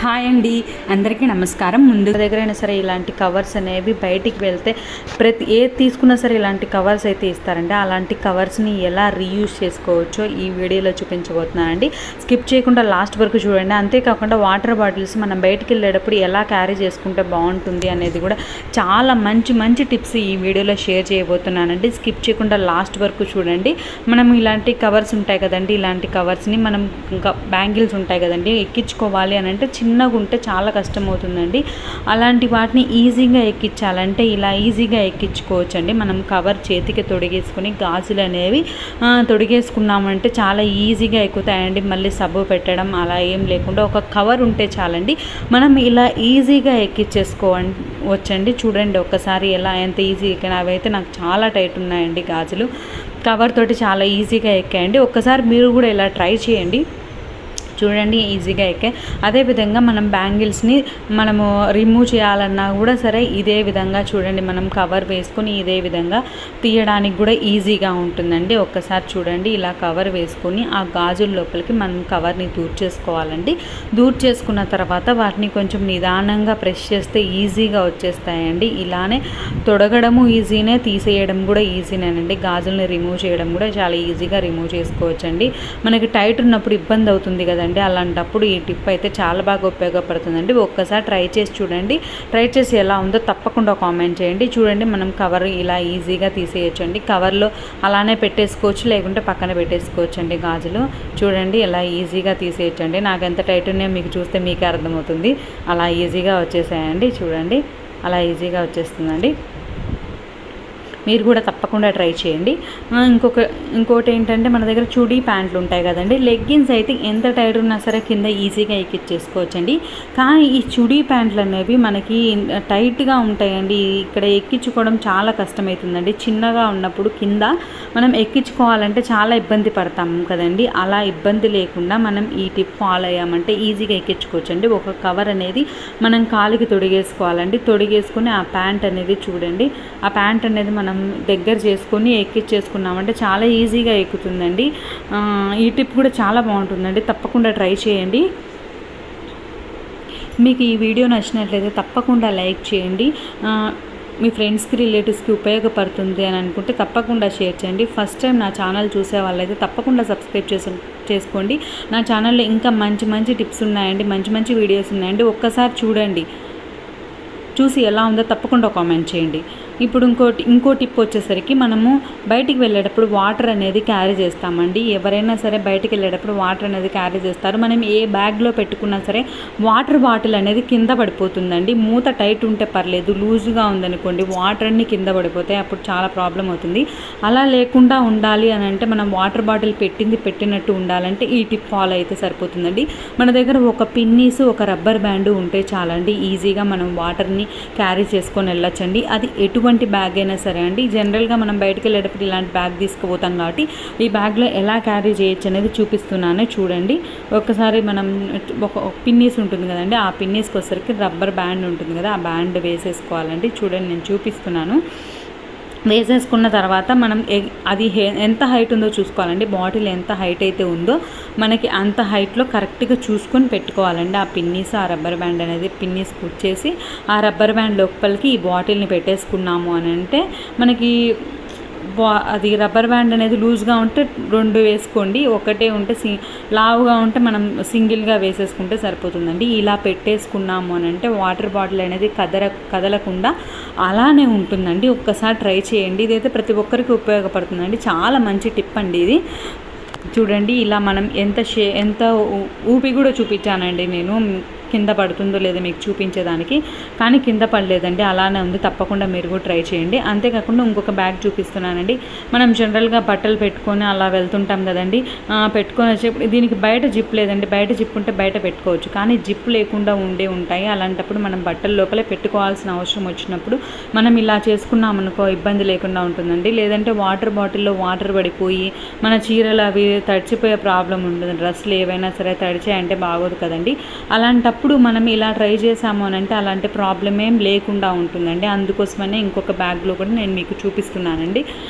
Hi అండి, అందరికీ నమస్కారం. ముందు దగ్గరైనా సరే ఇలాంటి కవర్స్ అనేవి బయటికి వెళ్తే ఏది తీసుకున్నా సరే ఇలాంటి కవర్స్ అయితే ఇస్తారండి. అలాంటి కవర్స్ని ఎలా రీయూజ్ చేసుకోవచ్చో ఈ వీడియోలో చూపించబోతున్నానండి. స్కిప్ చేయకుండా లాస్ట్ వరకు చూడండి. అంతేకాకుండా వాటర్ బాటిల్స్ మనం బయటికి వెళ్ళేటప్పుడు ఎలా క్యారీ చేసుకుంటే బాగుంటుంది అనేది కూడా చాలా మంచి టిప్స్ ఈ వీడియోలో షేర్ చేయబోతున్నానండి. స్కిప్ చేయకుండా లాస్ట్ వరకు చూడండి. మనం ఇలాంటి కవర్స్ ఉంటాయి కదండి, ఇలాంటి కవర్స్ని మనం ఇంకా బ్యాంగిల్స్ ఉంటాయి కదండి, ఎక్కించుకోవాలి అని అంటే చిన్నగా ఉంటే చాలా కష్టం అవుతుందండి. అలాంటి వాటిని ఈజీగా ఎక్కించాలంటే ఇలా ఈజీగా ఎక్కించుకోవచ్చండి. మనం కవర్ చేతికి తొడిగేసుకొని గాజులు అనేవి తొడిగేసుకున్నామంటే చాలా ఈజీగా ఎక్కుతాయండి. మళ్ళీ సబ్బు పెట్టడం అలా ఏం లేకుండా ఒక కవర్ ఉంటే చాలండి, మనం ఇలా ఈజీగా ఎక్కించేసుకోవచ్చండి. చూడండి ఒక్కసారి ఎంత ఈజీగా. అవైతే నాకు చాలా టైట్ ఉన్నాయండి గాజులు, కవర్ తోటి చాలా ఈజీగా ఎక్కాయండి. ఒక్కసారి మీరు కూడా ఇలా ట్రై చేయండి, చూడండి ఈజీగా ఎక్కాయి. అదేవిధంగా మనం బ్యాంగిల్స్ని మనము రిమూవ్ చేయాలన్నా కూడా సరే ఇదే విధంగా చూడండి, మనం కవర్ వేసుకొని ఇదే విధంగా తీయడానికి కూడా ఈజీగా ఉంటుందండి. ఒక్కసారి చూడండి, ఇలా కవర్ వేసుకొని ఆ గాజుల లోపలికి మనం కవర్ని దూర్ చేసుకోవాలండి. దూర్ చేసుకున్న తర్వాత వాటిని కొంచెం నిదానంగా ప్రెస్ చేస్తే ఈజీగా వచ్చేస్తాయండి. ఇలానే తొడగడము ఈజీనే, తీసేయడం కూడా ఈజీనేనండి. గాజుల్ని రిమూవ్ చేయడం కూడా చాలా ఈజీగా రిమూవ్ చేసుకోవచ్చండి. మనకి టైట్ ఉన్నప్పుడు ఇబ్బంది అవుతుంది కదండి, అలాంటప్పుడు ఈ టిప్ అయితే చాలా బాగా ఉపయోగపడుతుందండి. ఒక్కసారి ట్రై చేసి చూడండి. ట్రై చేసి ఎలా ఉందో తప్పకుండా కామెంట్ చేయండి. చూడండి, మనం కవర్ ఇలా ఈజీగా తీసేయచ్చండి. కవర్లో అలానే పెట్టేసుకోవచ్చు, లేకుంటే పక్కన పెట్టేసుకోవచ్చండి గాజులు. చూడండి ఎలా ఈజీగా తీసేయచ్చండి. నాకు ఎంత టైట్ ఉన్నాయో మీకు చూస్తే మీకే అర్థమవుతుంది. అలా ఈజీగా వచ్చేసాయండి. చూడండి అలా ఈజీగా వచ్చేస్తుందండి. మీరు కూడా తప్పకుండా ట్రై చేయండి. ఇంకోటి ఏంటంటే మన దగ్గర చుడీ ప్యాంట్లు ఉంటాయి కదండి, లెగ్గిన్స్ అయితే ఎంత టైట్ ఉన్నా సరే కింద ఈజీగా ఎక్కించేసుకోవచ్చండి. కానీ ఈ చుడీ ప్యాంట్లు అనేవి మనకి టైట్గా ఉంటాయండి, ఇక్కడ ఎక్కించుకోవడం చాలా కష్టమవుతుందండి. చిన్నగా ఉన్నప్పుడు కింద మనం ఎక్కించుకోవాలంటే చాలా ఇబ్బంది పడతాం కదండి. అలా ఇబ్బంది లేకుండా మనం ఈ టిప్ ఫాలో అయ్యామంటే ఈజీగా ఎక్కించుకోవచ్చండి. ఒక కవర్ అనేది మనం కాలికి తొడిగేసుకోవాలండి. తొడిగేసుకొని ఆ ప్యాంట్ అనేది చూడండి, ఆ ప్యాంట్ అనేది మనం దగ్గర చేసుకొని ఎక్కించేసుకున్నామంటే చాలా ఈజీగా ఎక్కుతుందండి. ఈ టిప్ కూడా చాలా బాగుంటుందండి, తప్పకుండా ట్రై చేయండి. మీకు ఈ వీడియో నచ్చినట్లయితే తప్పకుండా లైక్ చేయండి. మీ ఫ్రెండ్స్కి రిలేటివ్స్కి ఉపయోగపడుతుంది అని అనుకుంటే తప్పకుండా షేర్ చేయండి. ఫస్ట్ టైం నా ఛానల్ చూసే వాళ్ళైతే తప్పకుండా సబ్స్క్రైబ్ చేసుకోండి. నా ఛానల్లో ఇంకా మంచి టిప్స్ ఉన్నాయండి, మంచి వీడియోస్ ఉన్నాయండి. ఒక్కసారి చూడండి, చూసి ఎలా ఉందో తప్పకుండా కామెంట్ చేయండి. ఇప్పుడు ఇంకో టిప్ వచ్చేసరికి మనము బయటికి వెళ్ళేటప్పుడు వాటర్ అనేది క్యారీ చేస్తామండి. ఎవరైనా సరే బయటికి వెళ్ళేటప్పుడు వాటర్ అనేది క్యారీ చేస్తారు. మనం ఏ బ్యాగ్లో పెట్టుకున్నా సరే వాటర్ బాటిల్ అనేది కింద పడిపోతుందండి. మూత టైట్ ఉంటే పర్లేదు, లూజ్గా ఉందనుకోండి వాటర్ అన్నీ కింద పడిపోతాయి, అప్పుడు చాలా ప్రాబ్లం అవుతుంది. అలా లేకుండా ఉండాలి అని అంటే మనం వాటర్ బాటిల్ పెట్టినట్టు ఉండాలంటే ఈ టిప్ ఫాలో అయితే సరిపోతుందండి. మన దగ్గర ఒక పిన్నీసు, ఒక రబ్బర్ బ్యాండు ఉంటే చాలండి, ఈజీగా మనం వాటర్ని క్యారీ చేసుకొని వెళ్ళొచ్చండి. అది ఎటువంటి బ్యాగ్ అయినా సరే అండి. జనరల్గా మనం బయటకు వెళ్ళేటప్పుడు ఇలాంటి బ్యాగ్ తీసుకుపోతాం కాబట్టి ఈ బ్యాగ్లో ఎలా క్యారీ చేయొచ్చు అనేది చూపిస్తున్నాను చూడండి. ఒకసారి మనం ఒక పిన్నీస్ ఉంటుంది కదండి, ఆ పిన్నీస్కి వచ్చేసరికి రబ్బర్ బ్యాండ్ ఉంటుంది కదా, ఆ బ్యాండ్ వేసేసుకోవాలండి. చూడండి నేను చూపిస్తున్నాను. వేసేసుకున్న తర్వాత మనం అది ఎంత హైట్ ఉందో చూసుకోవాలండి. బాటిల్ ఎంత హైట్ అయితే ఉందో మనకి అంత హైట్లో కరెక్ట్గా చూసుకొని పెట్టుకోవాలండి. ఆ పిన్నీస్, ఆ రబ్బర్ బ్యాండ్ అనేది పిన్నీస్ కుచ్చేసి ఆ రబ్బర్ బ్యాండ్ లోపలికి ఈ బాటిల్ని పెట్టేసుకున్నాము అని అంటే మనకి అది రబ్బర్ బ్యాండ్ అనేది లూజ్గా ఉంటే 2 వేసుకోండి, ఒకటే ఉంటే లావుగా ఉంటే మనం సింగిల్గా వేసేసుకుంటే సరిపోతుందండి. ఇలా పెట్టేసుకున్నాము అని అంటే వాటర్ బాటిల్ అనేది కదలకుండా అలానే ఉంటుందండి. ఒక్కసారి ట్రై చేయండి, ఇదైతే ప్రతి ఒక్కరికి ఉపయోగపడుతుందండి. చాలా మంచి టిప్ అండి ఇది. చూడండి ఇలా మనం ఎంత ఊపి కూడా చూపించానండి నేను, కింద పడుతుందో లేదో మీకు చూపించేదానికి, కానీ కింద పడలేదండి, అలానే ఉంది. తప్పకుండా మీరు కూడా ట్రై చేయండి. అంతేకాకుండా ఇంకొక బ్యాగ్ చూపిస్తున్నానండి. మనం జనరల్గా బట్టలు పెట్టుకొని అలా వెళ్తుంటాం కదండి, పెట్టుకొని వచ్చేప్పుడు దీనికి బయట జిప్ లేదండి. బయట జిప్ ఉంటే బయట పెట్టుకోవచ్చు, కానీ జిప్ లేకుండా ఉంటాయి. అలాంటప్పుడు మనం బట్టల లోపలే పెట్టుకోవాల్సిన అవసరం వచ్చినప్పుడు మనం ఇలా చేసుకున్నామనుకో ఇబ్బంది లేకుండా ఉంటుందండి. లేదంటే వాటర్ బాటిల్లో వాటర్ పడిపోయి మన చీరలు అవి తడిచిపోయే ప్రాబ్లం ఉంటుంది. డ్రెస్సులు ఏవైనా సరే తడిచాయంటే బాగోదు కదండి. అలాంటప్పుడు అప్పుడు మనం ఇలా ట్రై చేసాము అని అంటే అలాంటి ప్రాబ్లం ఏం లేకుండా ఉంటుందండి. అందుకోసమనే ఇంకొక బ్యాగ్లో కూడా నేను మీకు చూపిస్తున్నానండి.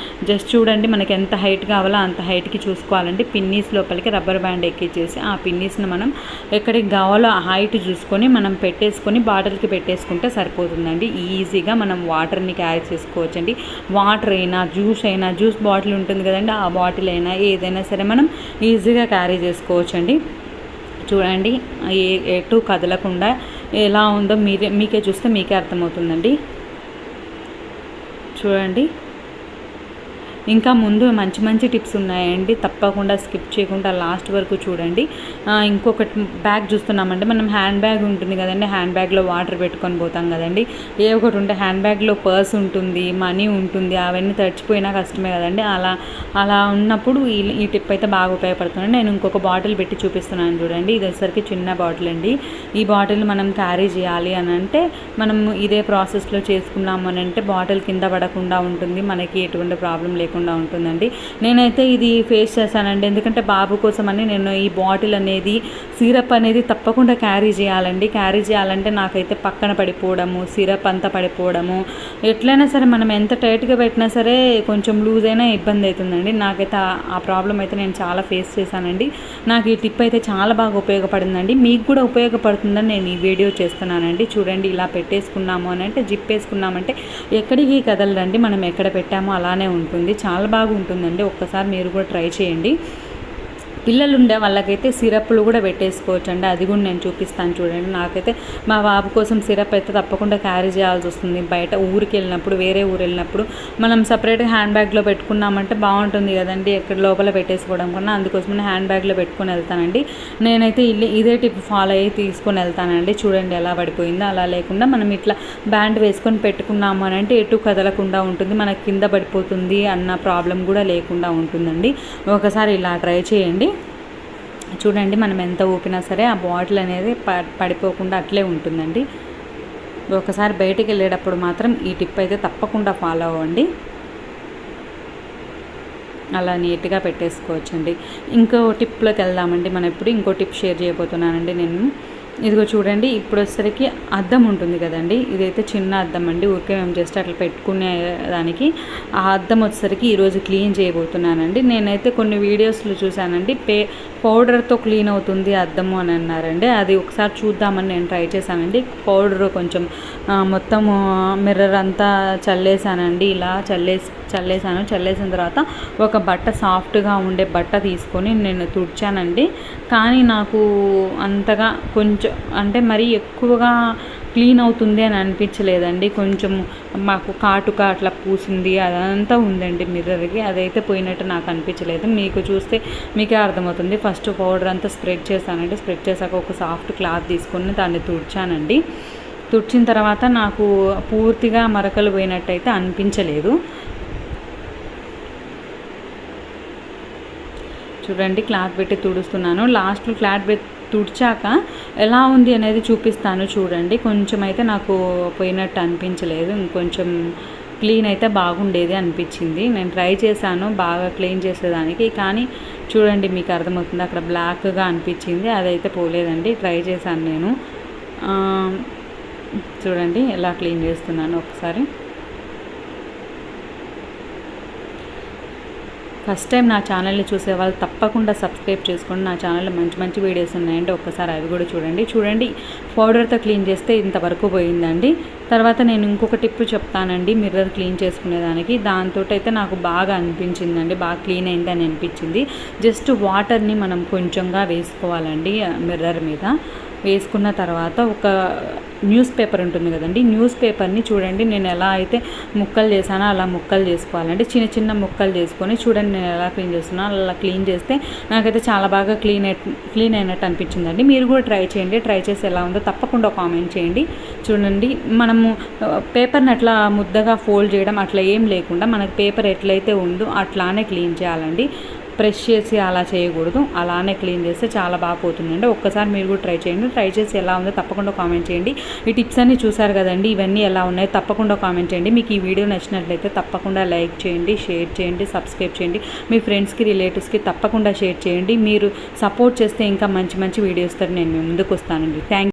జస్ట్ చూడండి, మనకి ఎంత హైట్ కావాలో అంత హైట్కి చూసుకోవాలండి. పిన్నీస్ లోపలికి రబ్బర్ బ్యాండ్ ఎక్కించేసి ఆ పిన్నీస్ని మనం ఎక్కడికి కావాలో ఆ హైట్ చూసుకొని మనం పెట్టేసుకొని బాటిల్కి పెట్టేసుకుంటే సరిపోతుందండి. ఈజీగా మనం వాటర్ని క్యారీ చేసుకోవచ్చండి. వాటర్ అయినా జ్యూస్ బాటిల్ ఉంటుంది కదండి, ఆ బాటిల్ అయినా ఏదైనా సరే మనం ఈజీగా క్యారీ చేసుకోవచ్చండి. చూడండి, ఎటు కదలకుండా ఎలా ఉందో మీకే చూస్తే మీకే అర్థమవుతుందండి. చూడండి, ఇంకా ముందు మంచి మంచి టిప్స్ ఉన్నాయండి, తప్పకుండా స్కిప్ చేయకుండా లాస్ట్ వరకు చూడండి. ఇంకొకటి బ్యాగ్ చూస్తున్నామండి, మనం హ్యాండ్ బ్యాగ్ ఉంటుంది కదండి, హ్యాండ్ బ్యాగ్లో వాటర్ పెట్టుకొని పోతాం కదండి. ఏ ఒకటి ఉంటే హ్యాండ్ బ్యాగ్లో పర్స్ ఉంటుంది, మనీ ఉంటుంది, అవన్నీ తడిచిపోయినా కష్టమే కదండి. అలా ఉన్నప్పుడు ఈ టిప్ అయితే బాగా ఉపయోగపడుతుంది. నేను ఇంకొక బాటిల్ పెట్టి చూపిస్తున్నాను చూడండి. ఇది వచ్చేసరికి చిన్న బాటిల్ అండి. ఈ బాటిల్ మనం క్యారీ చేయాలి అని అంటే మనం ఇదే ప్రాసెస్లో చేసుకున్నాము అని అంటే బాటిల్ కింద పడకుండా ఉంటుంది, మనకి ఎటువంటి ప్రాబ్లం లేకుండా ఉంటుందండి. నేనైతే ఇది ఫేస్ చేశానండి, ఎందుకంటే బాబు కోసమని నేను ఈ బాటిల్ అనేది సిరప్ అనేది తప్పకుండా క్యారీ చేయాలంటే నాకైతే పక్కన పడిపోవడము, సిరప్ అంతా పడిపోవడము, ఎట్లయినా సరే మనం ఎంత టైట్గా పెట్టినా సరే కొంచెం లూజ్ అయినా ఇబ్బంది అవుతుందండి. నాకైతే ఆ ప్రాబ్లం అయితే నేను చాలా ఫేస్ చేశానండి. నాకు ఈ టిప్ అయితే చాలా బాగా ఉపయోగపడిందండి. మీకు కూడా ఉపయోగపడుతుందని నేను ఈ వీడియో చేస్తున్నానండి. చూడండి, ఇలా పెట్టేసుకున్నాము అని అంటే జిప్ వేసుకున్నామంటే ఎక్కడికి కదలరండి, మనం ఎక్కడ పెట్టామో అలానే ఉంటుంది. చాలా బాగుంటుందండి. ఒక్కసారి మీరు కూడా ట్రై చేయండి. పిల్లలు ఉండే వాళ్ళకైతే సిరప్లు కూడా పెట్టేసుకోవచ్చు అండి, అది కూడా నేను చూపిస్తాను చూడండి. నాకైతే మా బాబు కోసం సిరప్ అయితే తప్పకుండా క్యారీ చేయాల్సి వస్తుంది. బయట ఊరికి వెళ్ళినప్పుడు, వేరే ఊరు వెళ్ళినప్పుడు మనం సపరేట్గా హ్యాండ్ బ్యాగ్లో పెట్టుకున్నామంటే బాగుంటుంది కదండి, ఎక్కడ లోపల పెట్టేసుకోవడం కన్నా. అందుకోసమని హ్యాండ్ బ్యాగ్లో పెట్టుకొని వెళ్తానండి. నేనైతే ఇదే టిప్ ఫాలో అయ్యి తీసుకొని వెళ్తానండి. చూడండి ఎలా పడిపోయిందో. అలా లేకుండా మనం ఇట్లా బ్యాండ్ వేసుకొని పెట్టుకున్నాము అని అంటే ఎటు కదలకుండా ఉంటుంది, మనకి కింద పడిపోతుంది అన్న ప్రాబ్లం కూడా లేకుండా ఉంటుందండి. ఒకసారి ఇలా ట్రై చేయండి. చూడండి, మనం ఎంత ఊపినా సరే ఆ బాటిల్ అనేది పడిపోకుండా అట్లే ఉంటుందండి. ఒకసారి బయటికి వెళ్ళేటప్పుడు మాత్రం ఈ టిప్ అయితే తప్పకుండా ఫాలో అవ్వండి. అలా నీట్గా పెట్టేసుకోవచ్చండి. ఇంకో టిప్లోకి వెళ్దామండి. మనం ఇప్పుడు ఇంకో టిప్ షేర్ చేయబోతున్నానండి నేను. ఇదిగో చూడండి, ఇప్పుడు వచ్చేసరికి అద్దం ఉంటుంది కదండి, ఇదైతే చిన్న అద్దం అండి, ఊరికే మేము జస్ట్ అట్లా పెట్టుకునే దానికి. ఆ అద్దం వచ్చేసరికి ఈరోజు క్లీన్ చేయబోతున్నానండి. నేనైతే కొన్ని వీడియోస్లో చూశానండి, పౌడర్తో క్లీన్ అవుతుంది అద్దము అని అన్నారండి. అది ఒకసారి చూద్దామని నేను ట్రై చేశానండి. పౌడర్ కొంచెం మొత్తం మిర్రర్ అంతా చల్లేసానండి. ఇలా చల్లేసిన తర్వాత ఒక బట్ట, సాఫ్ట్గా ఉండే బట్ట తీసుకొని నేను తుడిచానండి. కానీ నాకు అంతగా కొంచెం అంటే మరీ ఎక్కువగా క్లీన్ అవుతుంది అని అనిపించలేదండి. కొంచెం మాకు కాటుక అట్లా పూసింది, అదంతా ఉందండి మిర్రర్కి, అదైతే పోయినట్టు నాకు అనిపించలేదు. మీకు చూస్తే మీకే అర్థమవుతుంది. ఫస్ట్ పౌడర్ అంతా స్ప్రెడ్ చేశానండి. స్ప్రెడ్ చేశాక ఒక సాఫ్ట్ క్లాత్ తీసుకొని దాన్ని తుడిచానండి. తుడిచిన తర్వాత నాకు పూర్తిగా మరకలు పోయినట్టయితే అనిపించలేదు. చూడండి, క్లాత్ పెట్టి తుడుస్తున్నాను. లాస్ట్లో క్లాత్ పెట్టి తుడిచాక ఎలా ఉంది అనేది చూపిస్తాను చూడండి. కొంచెం అయితే నాకు పోయినట్టు అనిపించలేదు, ఇంకొంచెం క్లీన్ అయితే బాగుండేది అనిపించింది. నేను ట్రై చేశాను బాగా క్లీన్ చేసేదానికి, కానీ చూడండి మీకు అర్థమవుతుంది, అక్కడ బ్లాక్గా అనిపించింది, అదైతే పోలేదండి. ట్రై చేశాను నేను. చూడండి ఎలా క్లీన్ చేస్తున్నాను ఒకసారి. ఫస్ట్ టైం నా ఛానల్ని చూసే వాళ్ళు తప్పకుండా సబ్స్క్రైబ్ చేసుకోండి. నా ఛానల్లో మంచి మంచి వీడియోస్ ఉన్నాయండి, ఒక్కసారి అవి కూడా చూడండి. పౌడర్తో క్లీన్ చేస్తే ఇంతవరకు పోయిందండి. తర్వాత నేను ఇంకొక టిప్ చెప్తానండి మిర్రర్ క్లీన్ చేసుకునేదానికి. దాంతో అయితే నాకు బాగా అనిపించిందండి, బాగా క్లీన్ అయింది అని అనిపించింది. జస్ట్ వాటర్ని మనం కొంచెంగా వేసుకోవాలండి మిర్రర్ మీద. వేసుకున్న తర్వాత ఒక న్యూస్ పేపర్ ఉంటుంది కదండి, న్యూస్ పేపర్ని చూడండి నేను ఎలా అయితే ముక్కలు చేశానో అలా ముక్కలు చేసుకోవాలండి. చిన్న చిన్న ముక్కలు చేసుకొని చూడండి నేను ఎలా క్లీన్ చేస్తున్నాను. అలా క్లీన్ చేస్తే నాకైతే చాలా బాగా క్లీన్ అయినట్టు అనిపించిందండి. మీరు కూడా ట్రై చేయండి. ట్రై చేసి ఎలా ఉందో తప్పకుండా కామెంట్ చేయండి. చూడండి, మనము పేపర్ని అట్లా ముద్దగా ఫోల్డ్ చేయడం అట్లా ఏం లేకుండా మనకు పేపర్ ఎట్లయితే ఉందో అట్లానే క్లీన్ చేయాలండి. ప్రెస్ చేసి అలా చేయకూడదు, అలానే క్లీన్ చేస్తే చాలా బాగా పోతుందండి. ఒక్కసారి మీరు కూడా ట్రై చేయండి. ట్రై చేసి ఎలా ఉందో తప్పకుండా కామెంట్ చేయండి. ఈ టిప్స్ అన్నీ చూసారు కదండి, ఇవన్నీ ఎలా ఉన్నాయో తప్పకుండా కామెంట్ చేయండి. మీకు ఈ వీడియో నచ్చినట్లయితే తప్పకుండా లైక్ చేయండి, షేర్ చేయండి, సబ్స్క్రైబ్ చేయండి. మీ ఫ్రెండ్స్కి, రిలేటివ్స్కి తప్పకుండా షేర్ చేయండి. మీరు సపోర్ట్ చేస్తే ఇంకా మంచి మంచి వీడియోస్తో నేను ముందుకు వస్తానండి. థ్యాంక్